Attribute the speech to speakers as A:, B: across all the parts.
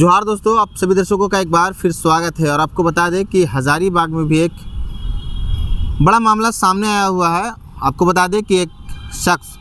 A: जोहार दोस्तों, आप सभी दर्शकों का एक बार फिर स्वागत है। और आपको बता दें कि हज़ारीबाग में भी एक बड़ा मामला सामने आया हुआ है। आपको बता दें कि एक शख्स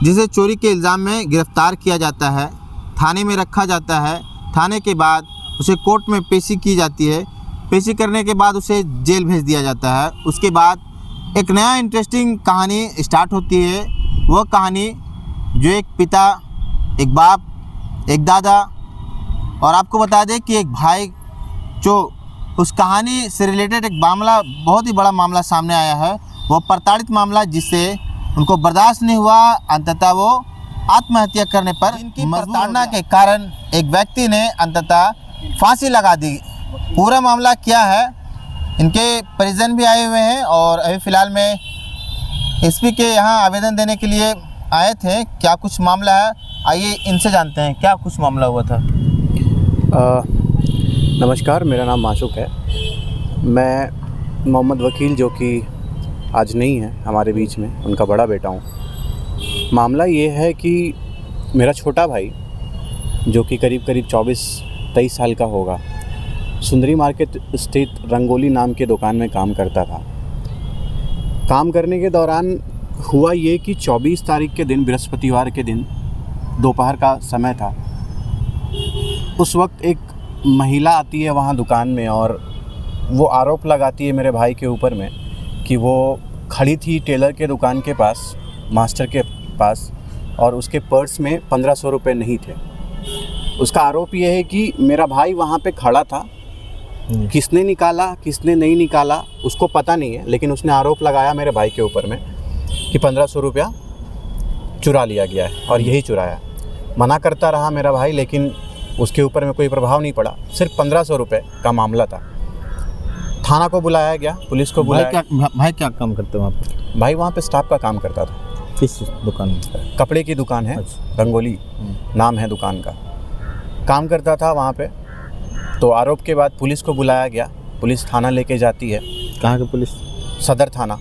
A: जिसे चोरी के इल्ज़ाम में गिरफ़्तार किया जाता है, थाने में रखा जाता है। थाने के बाद उसे कोर्ट में पेशी की जाती है। पेशी करने के बाद उसे जेल भेज दिया जाता है। उसके बाद एक नया इंटरेस्टिंग कहानी स्टार्ट होती है। वह कहानी जो एक पिता, एक बाप, एक दादा और आपको बता दें कि एक भाई, जो उस कहानी से रिलेटेड एक मामला, बहुत ही बड़ा मामला सामने आया है। वो प्रताड़ित मामला, जिससे उनको बर्दाश्त नहीं हुआ। अंततः वो आत्महत्या करने पर इनकी प्रताड़ना के कारण एक व्यक्ति ने अंततः फांसी लगा दी। पूरा मामला क्या है, इनके परिजन भी आए हुए हैं और अभी फ़िलहाल में एसपी के यहाँ आवेदन देने के लिए आए थे। क्या कुछ मामला है, आइए इनसे जानते हैं क्या कुछ मामला हुआ था।
B: नमस्कार, मेरा नाम माशूक है। मैं मोहम्मद वकील, जो कि आज नहीं है हमारे बीच में, उनका बड़ा बेटा हूँ। मामला ये है कि मेरा छोटा भाई, जो कि करीब 24-23 साल का होगा, सुंदरी मार्केट स्थित रंगोली नाम के दुकान में काम करता था। काम करने के दौरान हुआ ये कि 24 तारीख के दिन, बृहस्पतिवार के दिन दोपहर का समय था। उस वक्त एक महिला आती है वहाँ दुकान में और वो आरोप लगाती है मेरे भाई के ऊपर में कि वो खड़ी थी टेलर के दुकान के पास, मास्टर के पास, और उसके पर्स में 1500 रुपये नहीं थे। उसका आरोप ये है कि मेरा भाई वहाँ पे खड़ा था। किसने निकाला, किसने नहीं निकाला, उसको पता नहीं है, लेकिन उसने आरोप लगाया मेरे भाई के ऊपर में कि 1500 रुपया चुरा लिया गया है और यही चुराया। मना करता रहा मेरा भाई, लेकिन उसके ऊपर में कोई प्रभाव नहीं पड़ा। सिर्फ 1500 रुपये का मामला था। थाना को बुलाया गया, पुलिस को बुलाया।
A: भाई क्या काम करते हो वहाँ पर?
B: भाई वहाँ पे स्टाफ का काम करता था।
A: किस दुकान में?
B: कपड़े की दुकान है।
A: अच्छा।
B: रंगोली नाम है दुकान का। काम करता था वहाँ पे। तो आरोप के बाद पुलिस को बुलाया गया। पुलिस थाना लेके जाती है।
A: कहाँ की पुलिस?
B: सदर थाना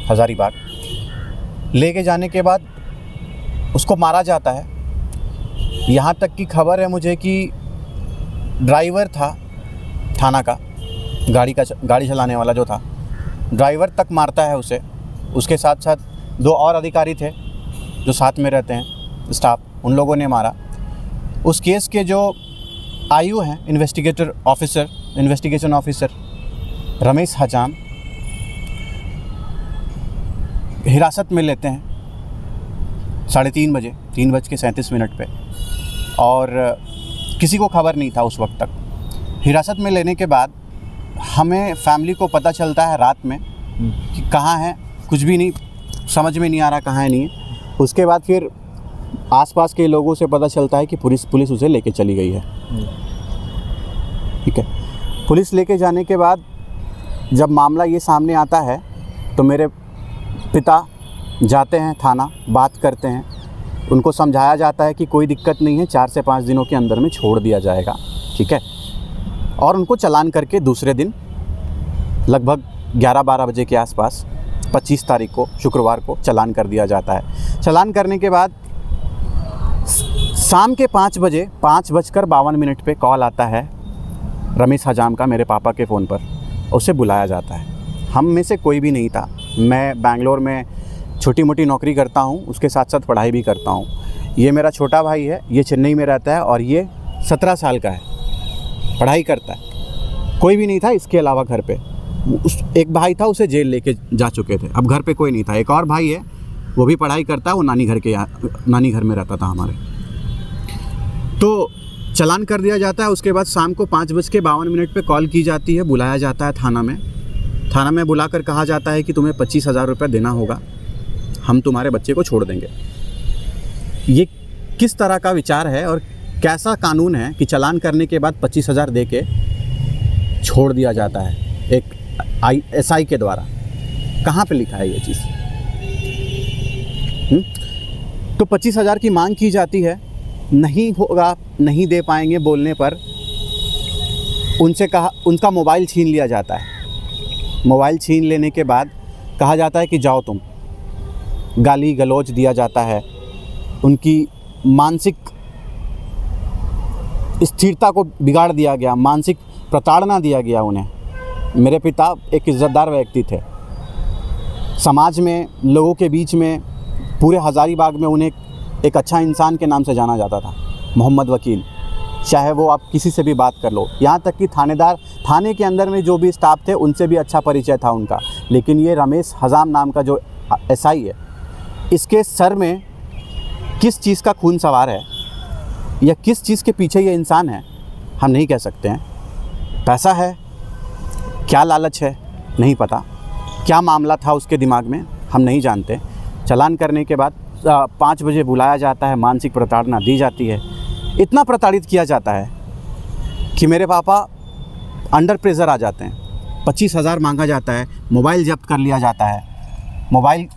B: हज़ारीबाग। लेके जाने के बाद उसको मारा जाता है। यहाँ तक की खबर है मुझे कि ड्राइवर था थाना का, गाड़ी चलाने वाला जो था, ड्राइवर तक मारता है उसे। उसके साथ साथ 2 और अधिकारी थे जो साथ में रहते हैं, स्टाफ, उन लोगों ने मारा। उस केस के जो आयु हैं, इन्वेस्टिगेशन ऑफिसर रमेश हजाम, हिरासत में लेते हैं 3:30 बजे, 3:37 पे। और किसी को खबर नहीं था उस वक्त तक। हिरासत में लेने के बाद हमें फैमिली को पता चलता है रात में कि कहाँ है, कुछ भी नहीं समझ में नहीं आ रहा कहाँ है, नहीं है। उसके बाद फिर आसपास के लोगों से पता चलता है कि पुलिस उसे लेके चली गई है। ठीक है। पुलिस लेके जाने के बाद जब मामला ये सामने आता है तो मेरे पिता जाते हैं थाना, बात करते हैं। उनको समझाया जाता है कि कोई दिक्कत नहीं है, 4 से 5 दिनों के अंदर में छोड़ दिया जाएगा। ठीक है। और उनको चालान करके दूसरे दिन लगभग 11-12 बजे के आसपास 25 तारीख को, शुक्रवार को, चालान कर दिया जाता है। चालान करने के बाद शाम के 5 बजे, 5:52 पे कॉल आता है रमेश हजाम का मेरे पापा के फ़ोन पर। उसे बुलाया जाता है। हम में से कोई भी नहीं था। मैं बैंगलोर में छोटी मोटी नौकरी करता हूँ, उसके साथ साथ पढ़ाई भी करता हूँ। ये मेरा छोटा भाई है, ये चेन्नई में रहता है और ये 17 साल का है, पढ़ाई करता है। कोई भी नहीं था इसके अलावा घर पे। एक भाई था, उसे जेल लेके जा चुके थे। अब घर पे कोई नहीं था। एक और भाई है, वो भी पढ़ाई करता है, वो नानी घर में रहता था हमारे। तो चालान कर दिया जाता है। उसके बाद शाम को 5:52 पे कॉल की जाती है, बुलाया जाता है थाना में। थाना में बुलाकर कहा जाता है कि तुम्हें 25,000 रुपये देना होगा, हम तुम्हारे बच्चे को छोड़ देंगे। ये किस तरह का विचार है और कैसा कानून है कि चालान करने के बाद 25,000 दे के छोड़ दिया जाता है एक SI के द्वारा? कहाँ पे लिखा है ये चीज़? तो 25,000 की मांग की जाती है। नहीं होगा, नहीं दे पाएंगे बोलने पर उनका मोबाइल छीन लिया जाता है। मोबाइल छीन लेने के बाद कहा जाता है कि जाओ तुम। गाली गलौज दिया जाता है। उनकी मानसिक स्थिरता को बिगाड़ दिया गया, मानसिक प्रताड़ना दिया गया उन्हें। मेरे पिता एक इज़्ज़तदार व्यक्ति थे, समाज में, लोगों के बीच में, पूरे हज़ारीबाग में उन्हें एक अच्छा इंसान के नाम से जाना जाता था, मोहम्मद वकील। चाहे वो आप किसी से भी बात कर लो, यहाँ तक कि थाने के अंदर में जो भी स्टाफ थे उनसे भी अच्छा परिचय था उनका। लेकिन ये रमेश हजाम नाम का जो एसआई है, इसके सर में किस चीज़ का खून सवार है या किस चीज़ के पीछे ये इंसान है, हम नहीं कह सकते हैं। पैसा है, क्या लालच है, नहीं पता। क्या मामला था उसके दिमाग में, हम नहीं जानते। चालान करने के बाद 5 बजे बुलाया जाता है, मानसिक प्रताड़ना दी जाती है। इतना प्रताड़ित किया जाता है कि मेरे पापा अंडर प्रेशर आ जाते हैं। 25,000 मांगा जाता है, मोबाइल जब्त कर लिया जाता है, मोबाइल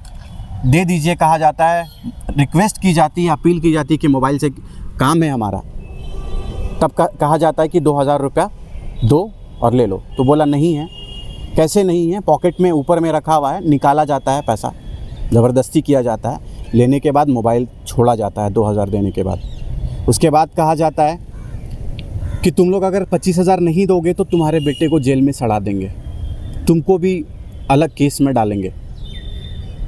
B: दे दीजिए कहा जाता है, रिक्वेस्ट की जाती है, अपील की जाती है कि मोबाइल से काम है हमारा। तब कहा जाता है कि 2,000 रुपया दो और ले लो। तो बोला नहीं है। कैसे नहीं है? पॉकेट में ऊपर में रखा हुआ है, निकाला जाता है पैसा, ज़बरदस्ती किया जाता है। लेने के बाद मोबाइल छोड़ा जाता है 2,000 देने के बाद। उसके बाद कहा जाता है कि तुम लोग अगर 25,000 नहीं दोगे तो तुम्हारे बेटे को जेल में सड़ा देंगे, तुमको भी अलग केस में डालेंगे।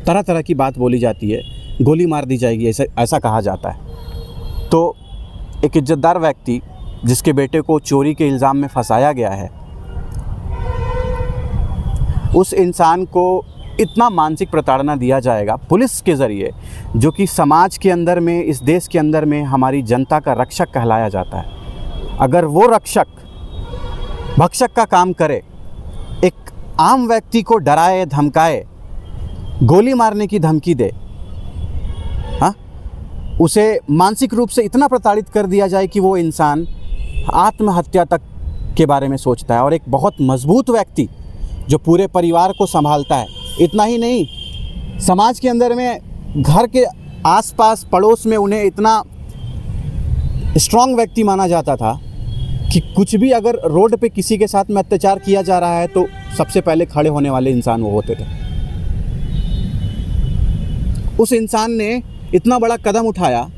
B: तरह तरह की बात बोली जाती है, गोली मार दी जाएगी, ऐसा कहा जाता है। तो एक इज़्ज़तदार व्यक्ति जिसके बेटे को चोरी के इल्ज़ाम में फंसाया गया है, उस इंसान को इतना मानसिक प्रताड़ना दिया जाएगा पुलिस के ज़रिए, जो कि समाज के अंदर में, इस देश के अंदर में हमारी जनता का रक्षक कहलाया जाता है। अगर वो रक्षक भक्षक का काम करे, एक आम व्यक्ति को डराए धमकाए, गोली मारने की धमकी दे, हाँ, उसे मानसिक रूप से इतना प्रताड़ित कर दिया जाए कि वो इंसान आत्महत्या तक के बारे में सोचता है। और एक बहुत मजबूत व्यक्ति जो पूरे परिवार को संभालता है, इतना ही नहीं, समाज के अंदर में, घर के आसपास पड़ोस में उन्हें इतना स्ट्रांग व्यक्ति माना जाता था कि कुछ भी अगर रोड पे किसी के साथ में अत्याचार किया जा रहा है तो सबसे पहले खड़े होने वाले इंसान वो होते थे। उस इंसान ने इतना बड़ा कदम उठाया,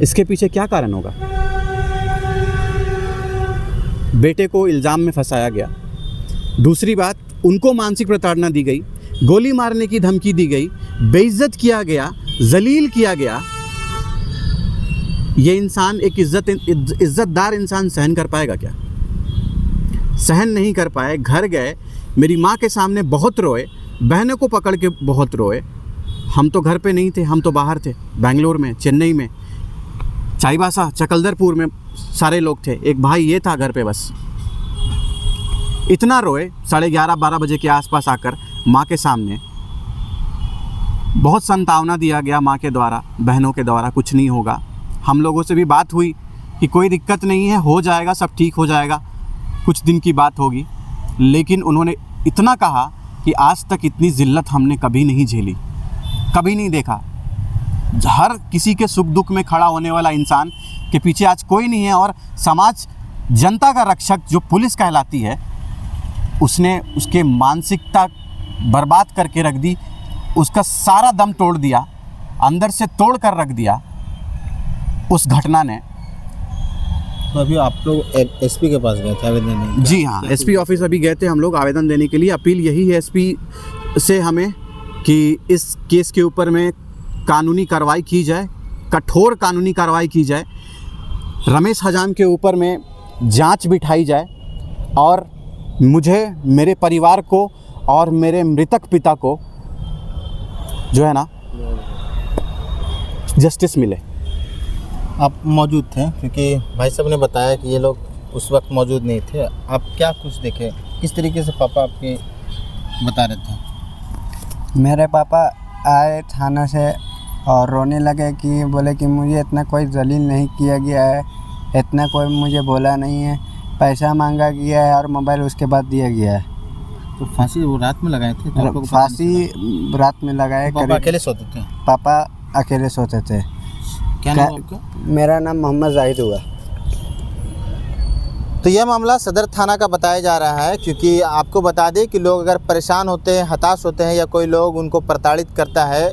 B: इसके पीछे क्या कारण होगा? बेटे को इल्ज़ाम में फंसाया गया। दूसरी बात, उनको मानसिक प्रताड़ना दी गई, गोली मारने की धमकी दी गई, बेइज्जत किया गया, जलील किया गया। ये इंसान, एक इज्जतदार इंसान सहन कर पाएगा क्या? सहन नहीं कर पाए। घर गए, मेरी माँ के सामने बहुत रोए, बहनों को पकड़ के बहुत रोए। हम तो घर पे नहीं थे, हम तो बाहर थे, बेंगलोर में, चेन्नई में, चाईबासा, चकलदरपुर में सारे लोग थे। एक भाई ये था घर पे बस। इतना रोए 11:30-12 बजे के आसपास आकर माँ के सामने। बहुत संतावना दिया गया माँ के द्वारा, बहनों के द्वारा, कुछ नहीं होगा। हम लोगों से भी बात हुई कि कोई दिक्कत नहीं है, हो जाएगा, सब ठीक हो जाएगा, कुछ दिन की बात होगी। लेकिन उन्होंने इतना कहा कि आज तक इतनी ज़िल्लत हमने कभी नहीं झेली, कभी नहीं देखा। हर किसी के सुख दुख में खड़ा होने वाला इंसान के पीछे आज कोई नहीं है। और समाज, जनता का रक्षक जो पुलिस कहलाती है, उसने उसके मानसिकता बर्बाद करके रख दी, उसका सारा दम तोड़ दिया, अंदर से तोड़ कर रख दिया उस घटना ने।
A: तो अभी आप लोग एसपी के पास गए थे आवेदन देने?
B: जी हाँ, एसपी ऑफिस अभी गए थे हम लोग आवेदन देने के लिए। अपील यही है एसपी से हमें कि इस केस के ऊपर में कानूनी कार्रवाई की जाए, कठोर कानूनी कार्रवाई की जाए। रमेश हजाम के ऊपर में जांच बिठाई जाए और मुझे, मेरे परिवार को और मेरे मृतक पिता को जो है ना, जस्टिस मिले।
A: आप मौजूद थे क्योंकि भाई साहब ने बताया कि ये लोग उस वक्त मौजूद नहीं थे। आप क्या कुछ देखे, किस तरीके से पापा आपके बता रहे थे?
C: मेरे पापा आए थाना से और रोने लगे कि बोले कि मुझे इतना कोई जलील नहीं किया गया है, इतना कोई मुझे बोला नहीं है, पैसा मांगा गया है और मोबाइल उसके बाद दिया गया है।
A: तो फांसी वो रात में लगाए थे? तो
C: फांसी रात में लगाए।
A: पापा अकेले सोते थे?
C: पापा अकेले सोते थे।
A: क्या नाम आपका?
C: मेरा नाम मोहम्मद जाहिद हुआ।
A: तो यह मामला सदर थाना का बताया जा रहा है, क्योंकि आपको बता दें कि लोग अगर परेशान होते हैं, हताश होते हैं या कोई लोग उनको प्रताड़ित करता है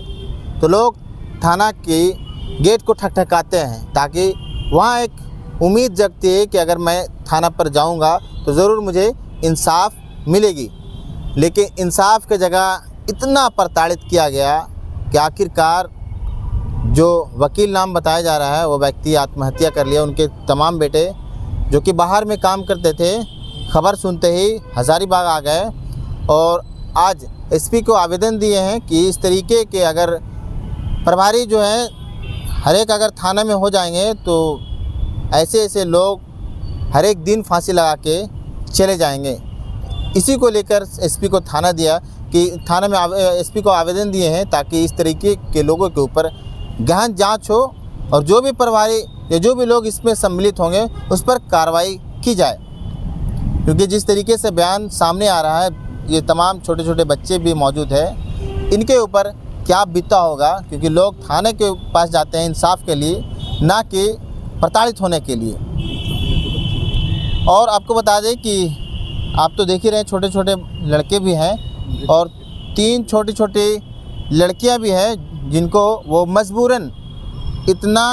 A: तो लोग थाना की गेट को ठकठकाते हैं ताकि वहाँ एक उम्मीद जगती है कि अगर मैं थाना पर जाऊंगा तो ज़रूर मुझे इंसाफ मिलेगी। लेकिन इंसाफ की जगह इतना प्रताड़ित किया गया कि आखिरकार जो वकील नाम बताया जा रहा है वो व्यक्ति आत्महत्या कर लिया। उनके तमाम बेटे जो कि बाहर में काम करते थे, खबर सुनते ही हज़ारीबाग आ गए और आज एसपी को आवेदन दिए हैं कि इस तरीके के अगर प्रभारी जो हैं हर एक अगर थाना में हो जाएंगे तो ऐसे ऐसे लोग हर एक दिन फांसी लगा के चले जाएंगे। इसी को लेकर एसपी को थाना दिया कि थाना में एसपी को आवेदन दिए हैं ताकि इस तरीके के लोगों के ऊपर गहन जांच हो और जो भी प्रभारी या जो भी लोग इसमें सम्मिलित होंगे उस पर कार्रवाई की जाए। क्योंकि जिस तरीके से बयान सामने आ रहा है, ये तमाम छोटे छोटे बच्चे भी मौजूद हैं, इनके ऊपर क्या बीता होगा, क्योंकि लोग थाने के पास जाते हैं इंसाफ के लिए, ना कि प्रताड़ित होने के लिए। और आपको बता दें कि आप तो देख ही रहे हैं छोटे छोटे लड़के भी हैं और 3 छोटी छोटी लड़कियां भी हैं जिनको वो मजबूरन इतना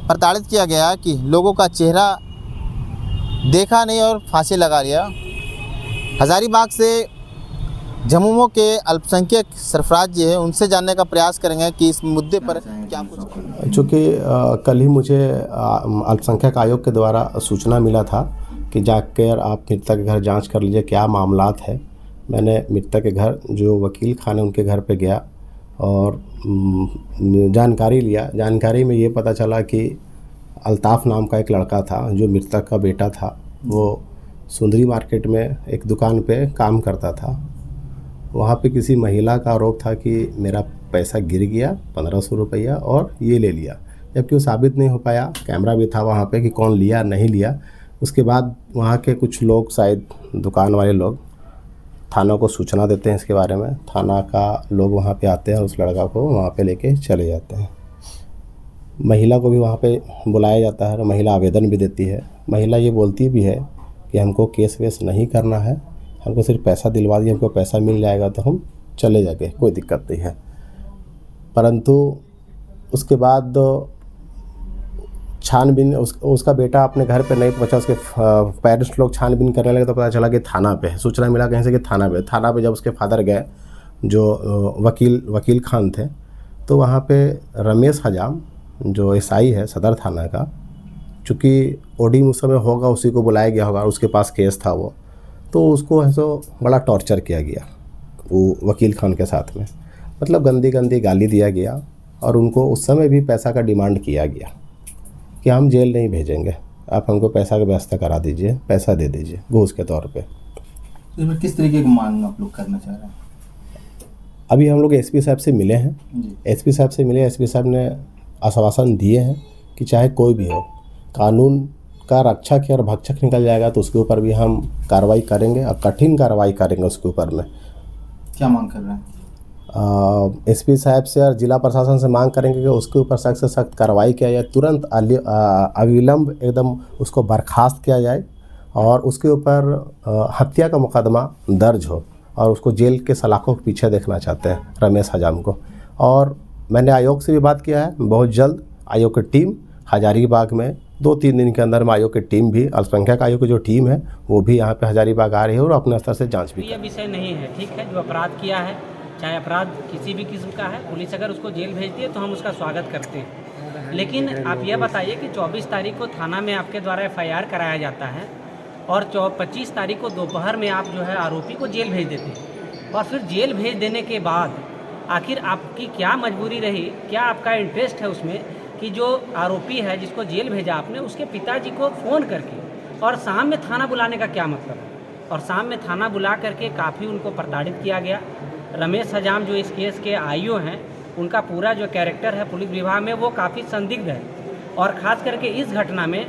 A: प्रताड़ित किया गया कि लोगों का चेहरा देखा नहीं और फांसी लगा लिया। हज़ारीबाग से झमुमो के अल्पसंख्यक सरफराज जी हैं, उनसे जानने का प्रयास करेंगे कि इस मुद्दे पर क्या कुछ।
D: चूँकि कल ही मुझे अल्पसंख्यक आयोग के द्वारा सूचना मिला था कि जाकर आप मृतक के घर जांच कर लीजिए क्या मामलात है। मैंने मृतक के घर जो वकील खान है उनके घर पे गया और जानकारी लिया। जानकारी में ये पता चला कि अल्ताफ़ नाम का एक लड़का था जो मृतक का बेटा था। वो सुंदरी मार्केट में एक दुकान पे काम करता था। वहाँ पे किसी महिला का आरोप था कि मेरा पैसा गिर गया 1500 रुपया और ये ले लिया, जबकि वो साबित नहीं हो पाया। कैमरा भी था वहाँ पे कि कौन लिया नहीं लिया। उसके बाद वहाँ के कुछ लोग, शायद दुकान वाले लोग, थाना को सूचना देते हैं इसके बारे में। थाना का लोग वहाँ पे आते हैं और उस लड़का को वहाँ पे लेके चले जाते हैं। महिला को भी वहाँ पे बुलाया जाता है और महिला आवेदन भी देती है। महिला ये बोलती भी है कि हमको केस वेस नहीं करना है, हमको सिर्फ पैसा दिलवा दिए, हमको पैसा मिल जाएगा तो हम चले जाएंगे, कोई दिक्कत नहीं है। परंतु उसके बाद छानबीन उसका बेटा अपने घर पे नहीं पहुंचा। उसके पेरेंट्स लोग छानबीन करने लगे तो पता चला कि थाना पे है। सूचना मिला कहीं से कि थाना पे जब उसके फादर गए जो वकील खान थे, तो वहाँ पे रमेश हजाम जो एसआई है सदर थाना का, चूँकि ओडी उस समय होगा उसी को बुलाया गया होगा, उसके पास केस था वो, तो उसको ऐसा बड़ा टॉर्चर किया गया वो वकील खान के साथ में। मतलब गंदी गंदी गाली दिया गया और उनको उस समय भी पैसा का डिमांड किया गया कि हम जेल नहीं भेजेंगे, आप हमको पैसा की व्यवस्था करा दीजिए, पैसा दे दीजिए घूस के तौर पे।
A: इसमें किस तरीके की मांग आप लोग करना चाह रहे हैं?
D: अभी हम लोग एसपी साहब से मिले हैं। एसपी साहब से मिले, एसपी साहब ने आश्वासन दिए हैं कि चाहे कोई भी हो, कानून का रक्षक है और भक्षक निकल जाएगा तो उसके ऊपर भी हम कार्रवाई करेंगे और कठिन कार्रवाई करेंगे उसके ऊपर में।
A: क्या मांग कर रहे हैं?
D: एसपी साहब से और जिला प्रशासन से मांग करेंगे कि उसके ऊपर सख्त से सख्त कार्रवाई किया जाए, तुरंत अविलंब एकदम उसको बर्खास्त किया जाए और उसके ऊपर हत्या का मुकदमा दर्ज हो और उसको जेल के सलाखों के पीछे देखना चाहते हैं रमेश हजाम को। और मैंने आयोग से भी बात किया है, बहुत जल्द आयोग की टीम हज़ारीबाग में 2-3 दिन के अंदर में आयोग की टीम भी, अल्पसंख्यक आयोग की जो टीम है वो भी यहाँ पे हज़ारीबाग आ रही है और अपने स्तर से जांच भी।
E: ये विषय नहीं है, ठीक है, जो अपराध किया है, चाहे अपराध किसी भी किस्म का है, पुलिस अगर उसको जेल भेजती है तो हम उसका स्वागत करते हैं। लेकिन आप ये बताइए कि 24 तारीख को थाना में आपके द्वारा FIR कराया जाता है और 25 तारीख को दोपहर में आप जो है आरोपी को जेल भेज देते हैं और फिर जेल भेज देने के बाद आखिर आपकी क्या मजबूरी रही, क्या आपका इंटरेस्ट है उसमें कि जो आरोपी है जिसको जेल भेजा आपने उसके पिताजी को फ़ोन करके और शाम में थाना बुलाने का क्या मतलब है? और शाम में थाना बुला करके काफ़ी उनको प्रताड़ित किया गया। रमेश हजाम जो इस केस के आईओ हैं, उनका पूरा जो कैरेक्टर है पुलिस विभाग में वो काफ़ी संदिग्ध है और ख़ास करके इस घटना में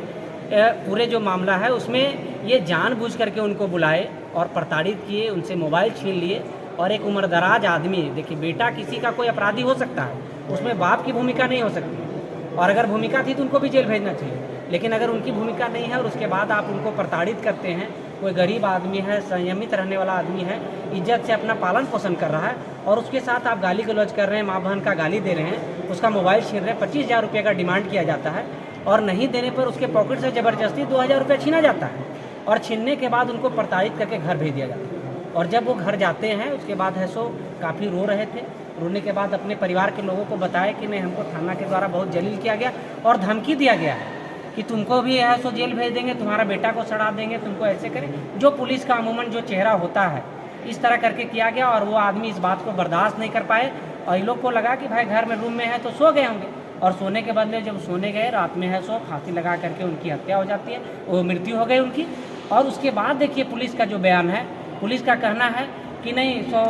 E: पूरे जो मामला है उसमें ये जानबूझ करके उनको बुलाए और प्रताड़ित किए, उनसे मोबाइल छीन लिए और एक उम्रदराज आदमी, देखिए बेटा किसी का कोई अपराधी हो सकता है, उसमें बाप की भूमिका नहीं हो सकती और अगर भूमिका थी तो उनको भी जेल भेजना चाहिए, लेकिन अगर उनकी भूमिका नहीं है और उसके बाद आप उनको प्रताड़ित करते हैं। कोई गरीब आदमी है, संयमित रहने वाला आदमी है, इज्जत से अपना पालन पोषण कर रहा है और उसके साथ आप गाली गलौज कर रहे हैं, माँ बहन का गाली दे रहे हैं, उसका मोबाइल छीन रहे हैं, 25,000 रुपये का डिमांड किया जाता है। और नहीं देने पर उसके पॉकेट से ज़बरदस्ती 2000 रुपये छीना जाता है और छीनने के बाद उनको प्रताड़ित करके घर भेज दिया जाता है। और जब वो घर जाते हैं उसके बाद है सो काफ़ी रो रहे थे। रोने के बाद अपने परिवार के लोगों को बताया कि नहीं, हमको थाना के द्वारा बहुत जलील किया गया और धमकी दिया गया है कि तुमको भी है सो जेल भेज देंगे, तुम्हारा बेटा को सड़ा देंगे, तुमको ऐसे करें। जो पुलिस का अमूमन जो चेहरा होता है इस तरह करके किया गया और वो आदमी इस बात को बर्दाश्त नहीं कर पाए और इन लोग को लगा कि भाई घर में रूम में है तो सो गए होंगे, और सोने के बदले जब सोने गए रात में है सो फांसी लगा करके उनकी हत्या हो जाती है, वो मृत्यु हो गई उनकी। और उसके बाद देखिए पुलिस का जो बयान है, पुलिस का कहना है कि नहीं सो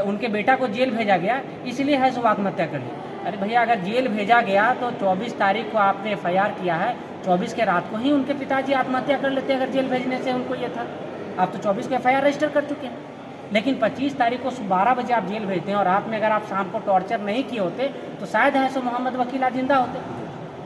E: उनके बेटा को जेल भेजा गया इसलिए है सो आत्महत्या कर ली। अरे भैया, अगर जेल भेजा गया तो 24 तारीख को आपने FIR किया है, 24 के रात को ही उनके पिताजी आत्महत्या कर लेते अगर जेल भेजने से उनको ये था। आप तो 24 को FIR रजिस्टर कर चुके हैं, लेकिन 25 तारीख को 12 बजे आप जेल भेजते हैं और रात में अगर आप शाम को टॉर्चर नहीं किए होते तो शायद है सो मोहम्मद वकील आज जिंदा होते।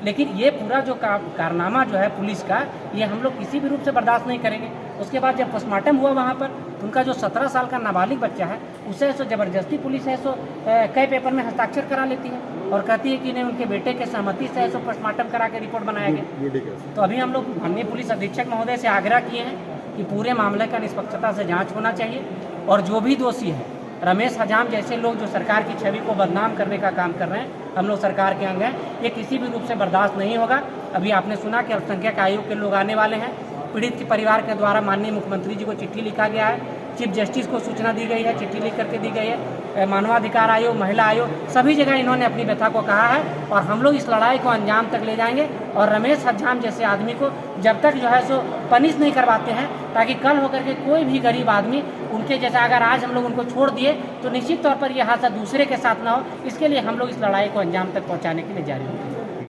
E: लेकिन ये पूरा जो कारनामा जो है पुलिस का, ये हम लोग किसी भी रूप से बर्दाश्त नहीं करेंगे। उसके बाद जब पोस्टमार्टम हुआ वहाँ पर, उनका जो 17 साल का नाबालिग बच्चा है उसे सो ज़बरदस्ती पुलिस है सो कई पेपर में हस्ताक्षर करा लेती है और कहती है कि नहीं, उनके बेटे के सहमति से है सो पोस्टमार्टम करा के रिपोर्ट बनाया गया। तो अभी हम लोग माननीय पुलिस अधीक्षक महोदय से आग्रह किए हैं कि पूरे मामले का निष्पक्षता से जाँच होना चाहिए और जो भी दोषी है, रमेश हजाम जैसे लोग जो सरकार की छवि को बदनाम करने का काम कर रहे हैं, हम लोग सरकार के अंग हैं, ये किसी भी रूप से बर्दाश्त नहीं होगा। अभी आपने सुना कि अल्पसंख्यक आयोग के लोग आने वाले हैं। पीड़ित के परिवार के द्वारा माननीय मुख्यमंत्री जी को चिट्ठी लिखा गया है, चीफ जस्टिस को सूचना दी गई है, चिट्ठी लिख करके दी गई है, मानवाधिकार आयोग, महिला आयोग, सभी जगह इन्होंने अपनी व्यथा को कहा है और हम लोग इस लड़ाई को अंजाम तक ले जाएंगे। और रमेश हजाम जैसे आदमी को जब तक जो है सो पनिश नहीं करवाते हैं, ताकि कल होकर के कोई भी गरीब आदमी उनके जैसा, अगर आज हम लोग उनको छोड़ दिए तो निश्चित तौर पर यह हादसा दूसरे के साथ ना हो, इसके लिए हम लोग इस लड़ाई को अंजाम तक पहुँचाने के लिए जारी रहेंगे।